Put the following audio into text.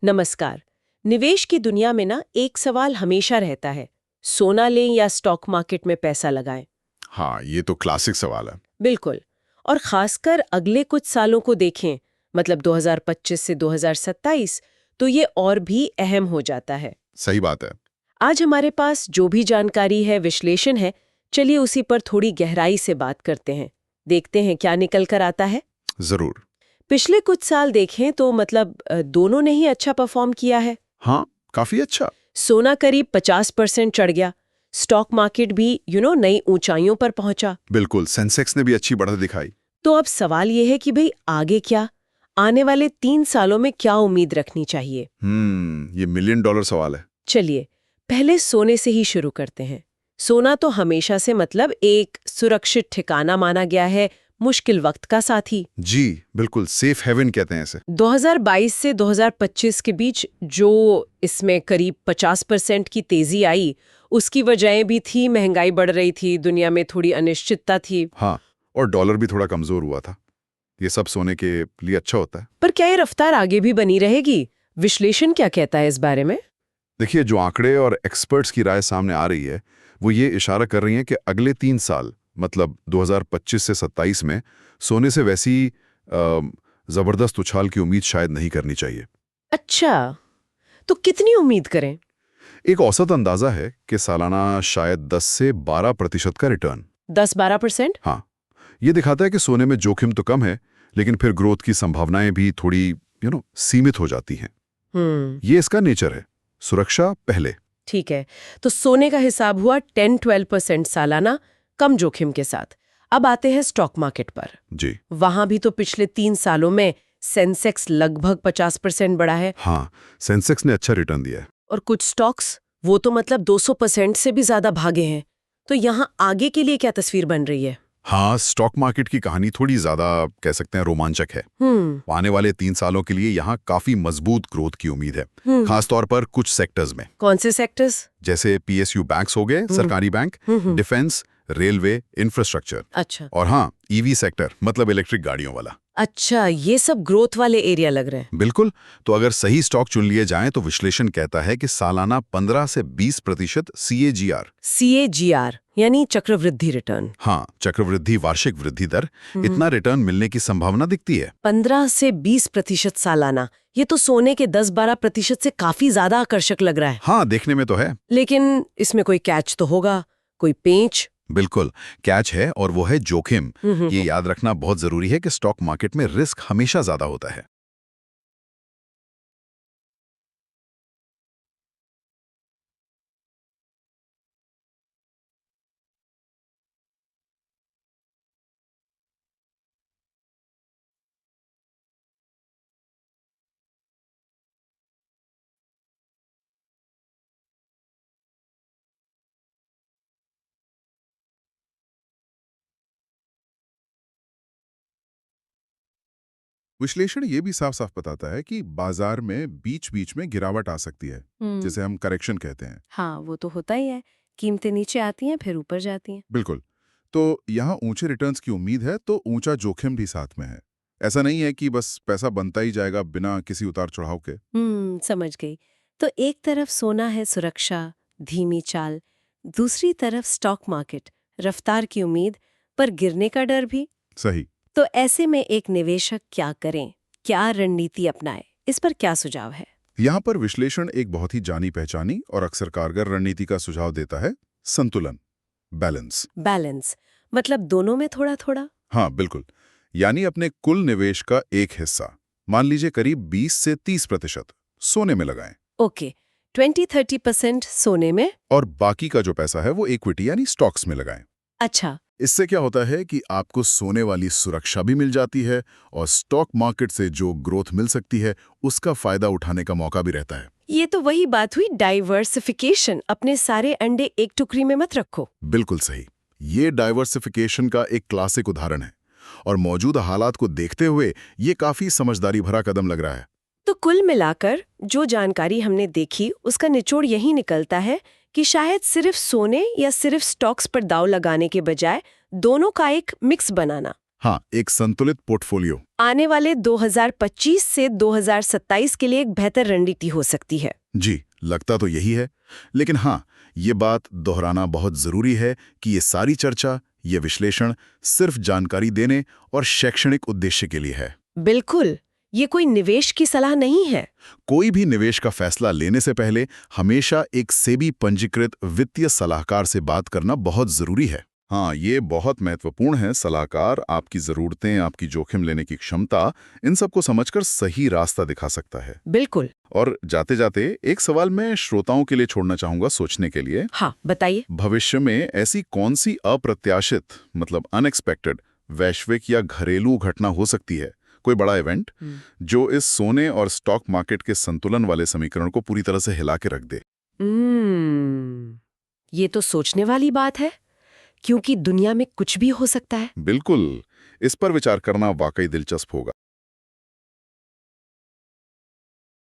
नमस्कार। निवेश की दुनिया में ना एक सवाल हमेशा रहता है, सोना लें या स्टॉक मार्केट में पैसा लगाएं। हाँ, ये तो क्लासिक सवाल है। बिल्कुल। और खासकर अगले कुछ सालों को देखें, मतलब 2025 से 2027, तो ये और भी अहम हो जाता है। सही बात है। आज हमारे पास जो भी जानकारी है, विश्लेषण है, चलिए उसी पर थोड़ी गहराई से बात करते हैं। देखते हैं क्या निकल कर आता है। जरूर। पिछले कुछ साल देखें तो मतलब दोनों ने ही अच्छा परफॉर्म किया है। हाँ, काफी अच्छा। सोना करीब 50% चढ़ गया, स्टॉक मार्केट भी नई ऊंचाइयों पर पहुंचा। बिल्कुल, सेंसेक्स ने भी अच्छी बढ़त दिखाई। तो अब सवाल ये है कि भाई आगे क्या, आने वाले 3 सालों में क्या उम्मीद रखनी चाहिए। ये मिलियन डॉलर सवाल है। चलिए पहले सोने से ही शुरू करते हैं। सोना तो हमेशा से मतलब एक सुरक्षित ठिकाना माना गया है, मुश्किल वक्त का साथी। जी बिल्कुल, सेफ हेवन कहते हैं इसे। 2022 से 2025 के बीच जो इसमें करीब 50% की तेजी आई, उसकी वजहें भी थी, महंगाई बढ़ रही थी, दुनिया में थोड़ी अनिश्चितता थी। हाँ, और डॉलर भी थोड़ा कमजोर हुआ था। ये सब सोने के लिए अच्छा होता है। पर क्या ये रफ्तार आगे भी बनी रहेगी? विश्लेषण क्या कहता है इस बारे में? देखिए, जो आंकड़े और एक्सपर्ट्स की राय सामने आ रही है, वो ये इशारा कर रही हैं कि अगले 3 साल, मतलब 2025 से 27 में सोने से वैसी जबरदस्त उछाल की उम्मीद शायद नहीं करनी चाहिए। अच्छा, तो कितनी उम्मीद करें? एक औसत अंदाजा है कि सालाना शायद 10 से 12% का रिटर्न। 10-12%? हाँ, ये दिखाता है कि सोने में जोखिम तो कम है, लेकिन फिर ग्रोथ की संभावनाएं भी थोड़ी सीमित हो जाती हैं। ये इसका नेचर है। सुरक्षा पहले। ठीक है, तो सोने का हिसाब हुआ 10-12% सालाना, कम जोखिम के साथ। अब आते हैं स्टॉक मार्केट पर। जी वहां भी तो पिछले 3 सालों में सेंसेक्स लगभग 50% बढ़ा है। हाँ, सेंसेक्स ने अच्छा रिटर्न दिया है। और कुछ स्टॉक्स वो तो मतलब 200% से भी ज्यादा भागे हैं। तो यहाँ आगे के लिए क्या तस्वीर बन रही है? हाँ, स्टॉक मार्केट की कहानी थोड़ी ज्यादा कह सकते हैं रोमांचक है। आने वाले 3 सालों के लिए यहाँ काफी मजबूत ग्रोथ की उम्मीद है, खासतौर पर कुछ सेक्टर्स में। कौन से सेक्टर्स? जैसे पीएसयू बैंक्स हो गए, सरकारी बैंक, डिफेंस, रेलवे, इंफ्रास्ट्रक्चर। अच्छा और हाँ, ईवी सेक्टर, मतलब इलेक्ट्रिक गाड़ियों वाला। अच्छा, ये सब ग्रोथ वाले एरिया लग रहे हैं। बिल्कुल। तो अगर सही स्टॉक चुन लिए जाएं तो विश्लेषण कहता है कि सालाना 15 से 20% सीएजीआर। सीएजीआर यानी चक्रवृद्धि रिटर्न। हाँ, चक्रवृद्धि वार्षिक वृद्धि दर, इतना रिटर्न मिलने की संभावना दिखती है। 15 से 20% सालाना, ये तो सोने के 10-12% से काफी ज्यादा आकर्षक लग रहा है। हाँ, देखने में तो है। लेकिन इसमें कोई कैच तो होगा, कोई पेंच? बिल्कुल, कैच है, और वो है जोखिम। ये याद रखना बहुत जरूरी है कि स्टॉक मार्केट में रिस्क हमेशा ज्यादा होता है। विश्लेषण ये भी साफ साफ बताता है कि बाजार में बीच बीच में गिरावट आ सकती है, जिसे हम करेक्शन कहते हैं। हाँ, वो तो होता ही है। कीमतें नीचे आती हैं, फिर ऊपर जाती हैं। बिल्कुल। तो यहाँ ऊंचे रिटर्न्स की उम्मीद है, तो ऊंचा जोखिम भी साथ में है। ऐसा नहीं है कि बस पैसा बनता ही जाएगा बिना किसी उतार चढ़ाव के। समझ गई। तो एक तरफ सोना है, सुरक्षा, धीमी चाल, दूसरी तरफ स्टॉक मार्केट, रफ्तार की उम्मीद, पर गिरने का डर भी। सही। तो ऐसे में एक निवेशक क्या करें, क्या रणनीति अपनाए, इस पर क्या सुझाव है? यहाँ पर विश्लेषण एक बहुत ही जानी पहचानी और अक्सर कारगर रणनीति का सुझाव देता है: संतुलन, बैलेंस। बैलेंस मतलब दोनों में थोड़ा थोड़ा? हाँ बिल्कुल। यानी अपने कुल निवेश का एक हिस्सा, मान लीजिए करीब 20 से 30%, सोने में लगाएं। ओके, 20-30% सोने में और बाकी का जो पैसा है वो इक्विटी यानी स्टॉक्स में लगाएं। अच्छा। इससे क्या होता है कि आपको सोने वाली सुरक्षा भी मिल जाती है, और स्टॉक मार्केट से जो ग्रोथ मिल सकती है उसका फायदा उठाने का मौका भी रहता है। ये तो वही बात हुई, डाइवर्सिफिकेशन। अपने सारे अंडे एक टुकड़ी में मत रखो। बिल्कुल सही। ये डाइवर्सिफिकेशन का एक क्लासिक उदाहरण है, और मौजूदा हालात को देखते हुए ये काफी समझदारी भरा कदम लग रहा है। तो कुल मिलाकर जो जानकारी हमने देखी, उसका निचोड़ यही निकलता है कि शायद सिर्फ सोने या सिर्फ स्टॉक्स पर दांव लगाने के बजाय दोनों का एक मिक्स बनाना, हाँ, एक संतुलित पोर्टफोलियो। आने वाले 2025 से 2027 के लिए एक बेहतर रणनीति हो सकती है। जी, लगता तो यही है। लेकिन हाँ, ये बात दोहराना बहुत जरूरी है कि ये सारी चर्चा, ये विश्लेषण सिर्फ जानकारी देने और शैक्षणिक उद्देश्य के लिए है। बिल्कुल, ये कोई निवेश की सलाह नहीं है। कोई भी निवेश का फैसला लेने से पहले हमेशा एक सेबी पंजीकृत वित्तीय सलाहकार से बात करना बहुत जरूरी है। हाँ, ये बहुत महत्वपूर्ण है। सलाहकार आपकी जरूरतें, आपकी जोखिम लेने की क्षमता, इन सबको समझकर सही रास्ता दिखा सकता है। बिल्कुल। और जाते जाते एक सवाल मैं श्रोताओं के लिए छोड़ना चाहूंगा सोचने के लिए। हाँ, बताइए। भविष्य में ऐसी कौन सी अप्रत्याशित, मतलब अनएक्सपेक्टेड वैश्विक या घरेलू घटना हो सकती है, कोई बड़ा इवेंट, जो इस सोने और स्टॉक मार्केट के संतुलन वाले समीकरण को पूरी तरह से हिला के रख दे? ये तो सोचने वाली बात है, क्योंकि दुनिया में कुछ भी हो सकता है। बिल्कुल, इस पर विचार करना वाकई दिलचस्प होगा।